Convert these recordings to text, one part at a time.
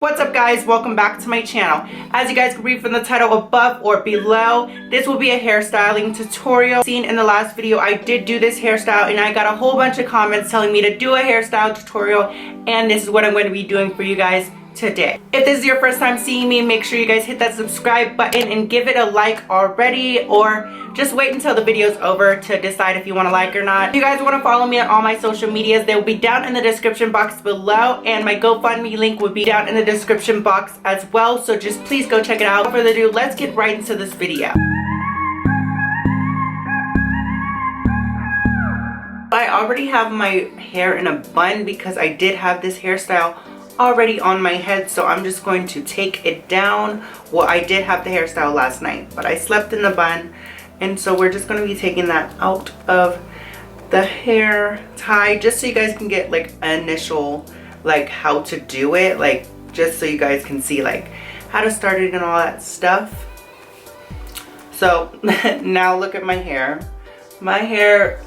What's up guys, welcome back to my channel. As you guys can read from the title above or below, this will be a hairstyling tutorial. Seen in the last video, I did do this hairstyle and I got a whole bunch of comments telling me to do a hairstyle tutorial, and this is what I'm going to be doing for you guys today. If this is your first time seeing me, make sure you guys hit that subscribe button and give it a like already, or just wait until the video's over to decide if you want to like or not. If you guys want to follow me on all my social medias, they will be down in the description box below, and my GoFundMe link will be down in the description box as well, so just please go check it out. Without further ado, let's get right into this video. I already have my hair in a bun because I did have this hairstyle already on my head, so I'm just going to take it down. Well, I did have the hairstyle last night, but I slept in the bun, and so we're just going to be taking that out of the hair tie just so you guys can get like initial like how to do it, like just so you guys can see like how to start it and all that stuff. So now look at my hair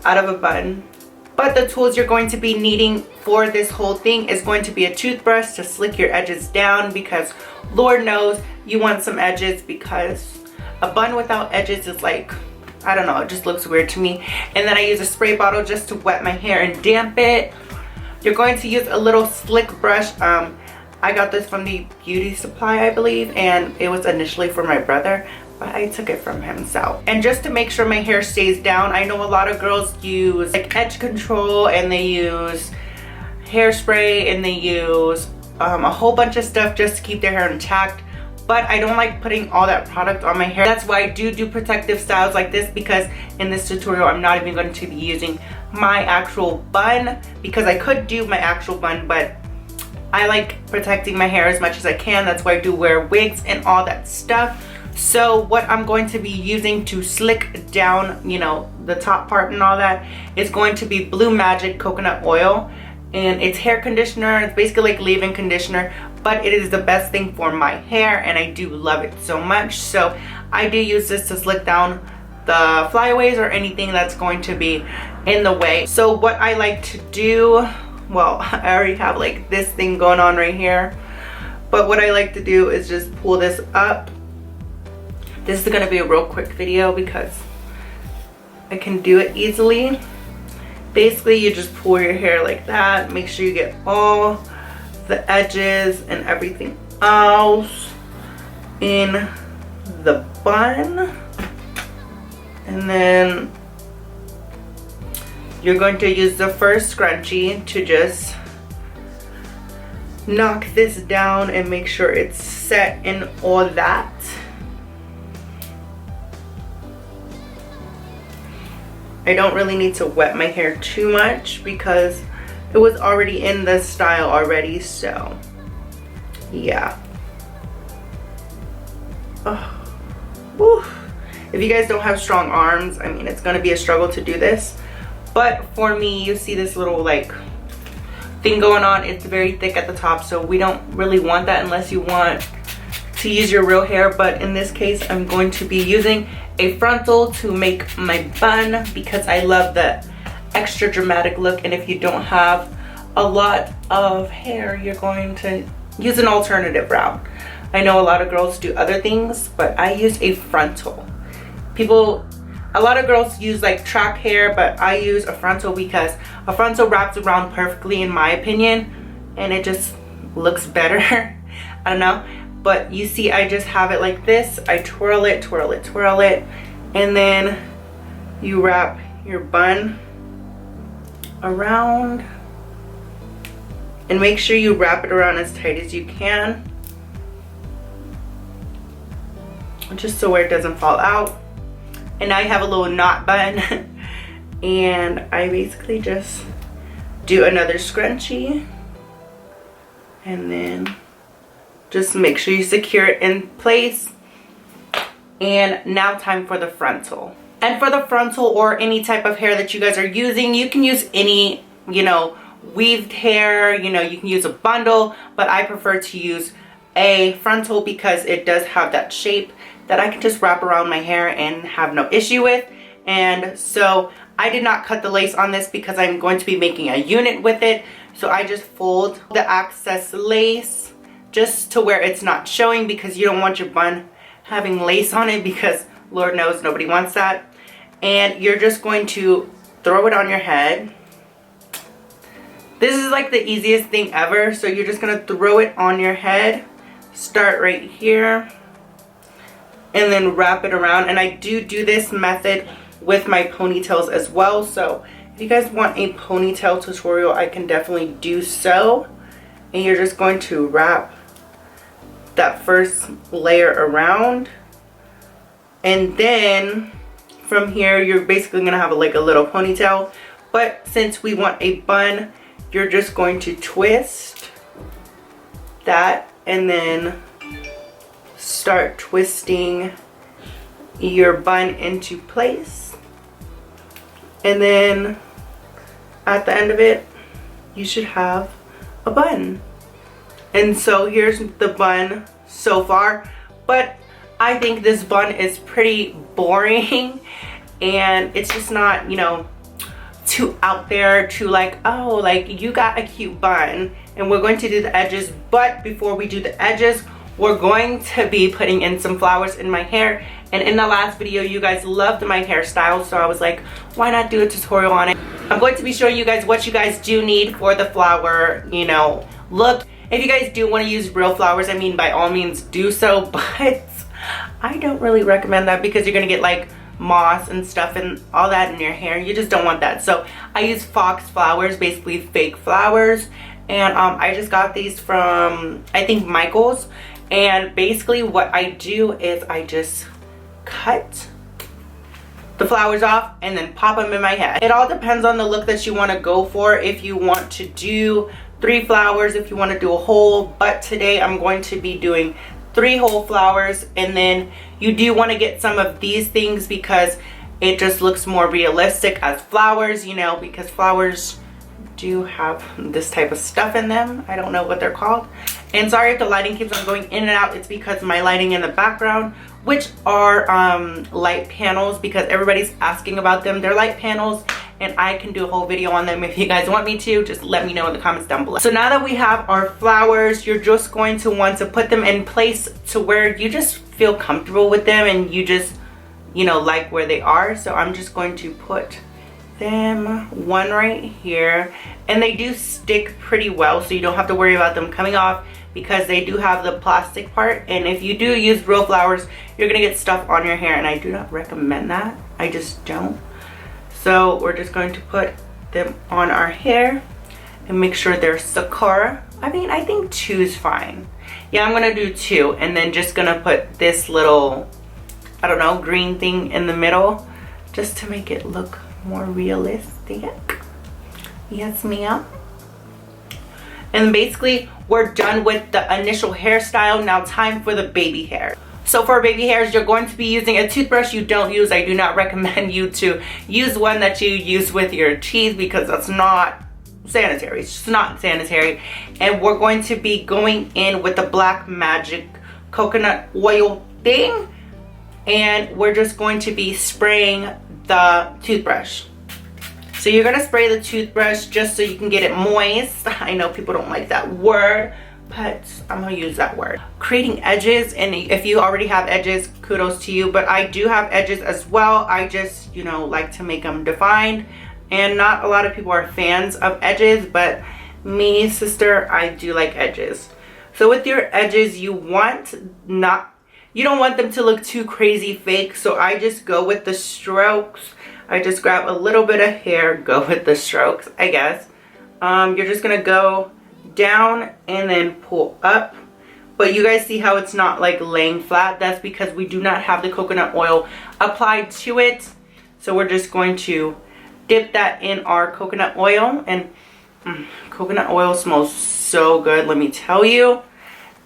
out of a bun. But the tools you're going to be needing for this whole thing is going to be a toothbrush to slick your edges down, because Lord knows you want some edges, because a bun without edges is like, I don't know, it just looks weird to me. And then I use a spray bottle just to wet my hair and damp it. You're going to use a little slick brush. I got this from the beauty supply, I believe, and it was initially for my brother, but I took it from him. So, and just to make sure my hair stays down, I know a lot of girls use like edge control, and they use hairspray, and they use a whole bunch of stuff just to keep their hair intact. But I don't like putting all that product on my hair. That's why I do protective styles like this, because in this tutorial I'm not even going to be using my actual bun, because I could do my actual bun, but I like protecting my hair as much as I can. That's why I do wear wigs and all that stuff. So what I'm going to be using to slick down, you know, the top part and all that, is going to be Blue Magic coconut oil, and it's hair conditioner. It's basically like leave-in conditioner, but it is the best thing for my hair, and I do love it so much. So I do use this to slick down the flyaways or anything that's going to be in the way. So what I like to do, well, I already have like this thing going on right here, but what I like to do is just pull this up. This is going to be a real quick video because I can do it easily. Basically, you just pull your hair like that. Make sure you get all the edges and everything else in the bun. And then you're going to use the first scrunchie to just knock this down and make sure it's set in all that. I don't really need to wet my hair too much because it was already in the style already, so yeah. Oh. Woo. If you guys don't have strong arms, I mean, it's gonna be a struggle to do this, but for me, you see this little like thing going on. It's very thick at the top, so we don't really want that unless you want to use your real hair. But in this case, I'm going to be using a frontal to make my bun because I love the extra dramatic look. And if you don't have a lot of hair, you're going to use an alternative route. I know a lot of girls do other things, but I use a frontal. A lot of girls use like track hair, but I use a frontal because a frontal wraps around perfectly in my opinion, and it just looks better. I don't know. But you see, I just have it like this. I twirl it, twirl it, twirl it, and then you wrap your bun around, and make sure you wrap it around as tight as you can, just so where it doesn't fall out. And I have a little knot bun, and I basically just do another scrunchie, and then just make sure you secure it in place. And now time for the frontal. And for the frontal, or any type of hair that you guys are using, you can use any, you know, weaved hair, you know, you can use a bundle, but I prefer to use a frontal because it does have that shape that I can just wrap around my hair and have no issue with. And so I did not cut the lace on this because I'm going to be making a unit with it. So I just fold the excess lace just to where it's not showing, because you don't want your bun having lace on it, because Lord knows nobody wants that. And you're just going to throw it on your head. This is like the easiest thing ever. So you're just going to throw it on your head. Start right here. And then wrap it around. And I do this method with my ponytails as well. So if you guys want a ponytail tutorial, I can definitely do so. And you're just going to wrap that first layer around. And then from here, you're basically going to have like a little ponytail. But since we want a bun, you're just going to twist that and then start twisting your bun into place. And then at the end of it, you should have a bun. And so here's the bun so far, but I think this bun is pretty boring and it's just not, you know, too out there to like, oh, like you got a cute bun. And we're going to do the edges, but before we do the edges, we're going to be putting in some flowers in my hair. And in the last video, you guys loved my hairstyle, so I was like, why not do a tutorial on it? I'm going to be showing you guys what you guys do need for the flower, you know, look. If you guys do want to use real flowers, I mean, by all means do so, but I don't really recommend that because you're going to get like moss and stuff and all that in your hair. You just don't want that. So I use fox flowers, basically fake flowers. And I just got these from, I think, Michael's. And basically what I do is I just cut the flowers off and then pop them in my head. It all depends on the look that you want to go for. If you want to do 3 flowers, if you want to do a whole, but today I'm going to be doing 3 whole flowers. And then you do want to get some of these things because it just looks more realistic as flowers, you know, because flowers do have this type of stuff in them. I don't know what they're called. And sorry if the lighting keeps on going in and out. It's because my lighting in the background, which are light panels, because everybody's asking about them. They're light panels and I can do a whole video on them if you guys want me to. Just let me know in the comments down below. So now that we have our flowers, you're just going to want to put them in place to where you just feel comfortable with them and you just, you know, like where they are. So I'm just going to put them one right here, and they do stick pretty well, so you don't have to worry about them coming off because they do have the plastic part. And if you do use real flowers, you're gonna get stuff on your hair, and I do not recommend that. I just don't. So we're just going to put them on our hair and make sure they're Sakura. I mean, I think 2 is fine. Yeah, I'm gonna do 2, and then just gonna put this little, I don't know, green thing in the middle just to make it look more realistic. Yes, ma'am. And basically we're done with the initial hairstyle. Now time for the baby hair. So for baby hairs, you're going to be using a toothbrush you don't use. I do not recommend you to use one that you use with your teeth because that's not sanitary. It's just not sanitary. And we're going to be going in with the Black Magic coconut oil thing, and we're just going to be spraying the toothbrush. So you're gonna spray the toothbrush just so you can get it moist. I know people don't like that word, but I'm gonna use that word. Creating edges, and if you already have edges, kudos to you, but I do have edges as well. I just, you know, like to make them defined, and not a lot of people are fans of edges, but me, sister, I do like edges. So with your edges, you don't want them to look too crazy fake, so I just go with the strokes. I just grab a little bit of hair, go with the strokes, I guess. You're just gonna go down and then pull up. But you guys see how it's not like laying flat? That's because we do not have the coconut oil applied to it. So we're just going to dip that in our coconut oil. And coconut oil smells so good, let me tell you.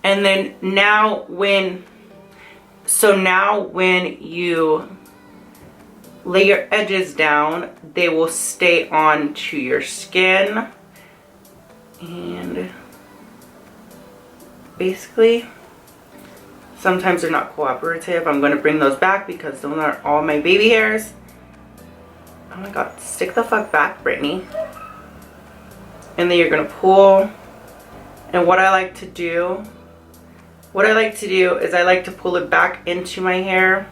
And then now when you lay your edges down, they will stay on to your skin. And basically, sometimes they're not cooperative. I'm going to bring those back because those are all my baby hairs. Oh my god, stick the fuck back, Brittany. And then you're going to pull. And what I like to do what I like to do is I like to pull it back into my hair.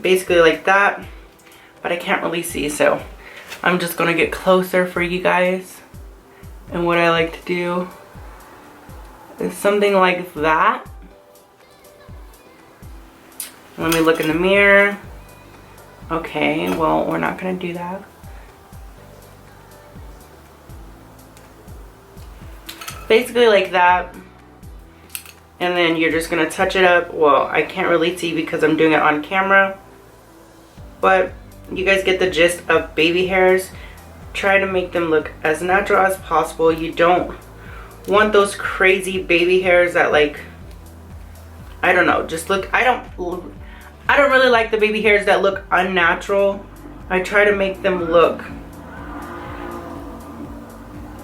Basically like that. But I can't really see, so I'm just gonna get closer for you guys. And what I like to do is something like that. Let me look in the mirror. Okay, well, we're not gonna do that. Basically like that. And then you're just gonna touch it up. Well, I can't really see because I'm doing it on camera. But you guys get the gist of baby hairs. Try to make them look as natural as possible. You don't want those crazy baby hairs that, like, I don't know, just look, I don't really like the baby hairs that look unnatural. I try to make them look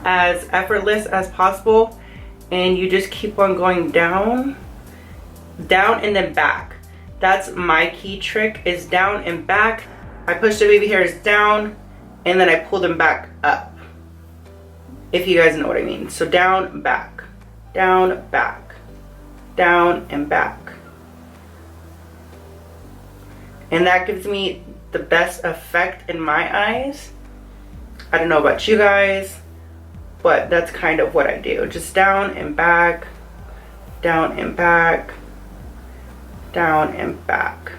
as effortless as possible. And you just keep on going down and then back. That's my key trick, is down and back. I push the baby hairs down and then I pull them back up, if you guys know what I mean. So down, back, down, back, down and back. And that gives me the best effect in my eyes. I don't know about you guys, but that's kind of what I do. Just down and back, down and back, down and back.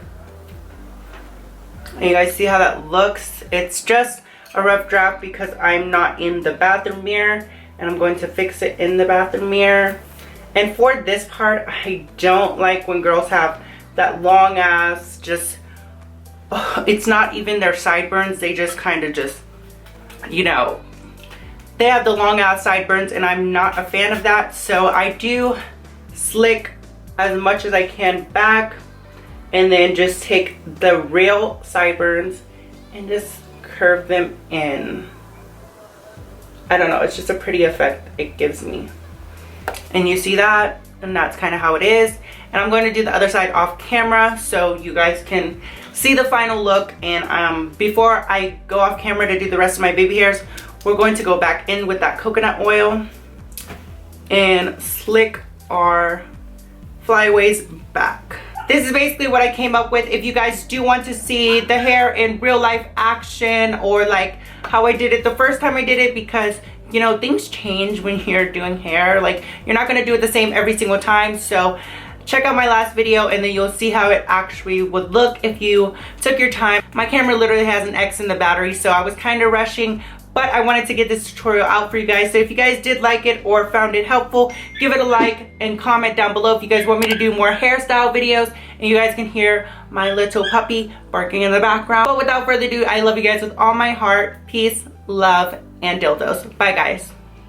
And you guys see how that looks? It's just a rough draft because I'm not in the bathroom mirror, and I'm going to fix it in the bathroom mirror. And for this part, I don't like when girls have that long ass, just, it's not even their sideburns, they just kind of just, you know, they have the long ass sideburns, and I'm not a fan of that. So I do slick as much as I can back, and then just take the real sideburns and just curve them in. I don't know, it's just a pretty effect it gives me. And you see that, and that's kind of how it is. And I'm going to do the other side off camera so you guys can see the final look. And before I go off camera to do the rest of my baby hairs, we're going to go back in with that coconut oil and slick our flyaways back. This is basically what I came up with. If you guys do want to see the hair in real life action, or like how I did it the first time I did it, because you know, things change when you're doing hair. Like, you're not gonna do it the same every single time. So check out my last video and then you'll see how it actually would look if you took your time. My camera literally has an X in the battery, so I was kind of rushing, but I wanted to get this tutorial out for you guys. So if you guys did like it or found it helpful, give it a like and comment down below if you guys want me to do more hairstyle videos, and you guys can hear my little puppy barking in the background. But without further ado, I love you guys with all my heart. Peace, love, and dildos. Bye guys.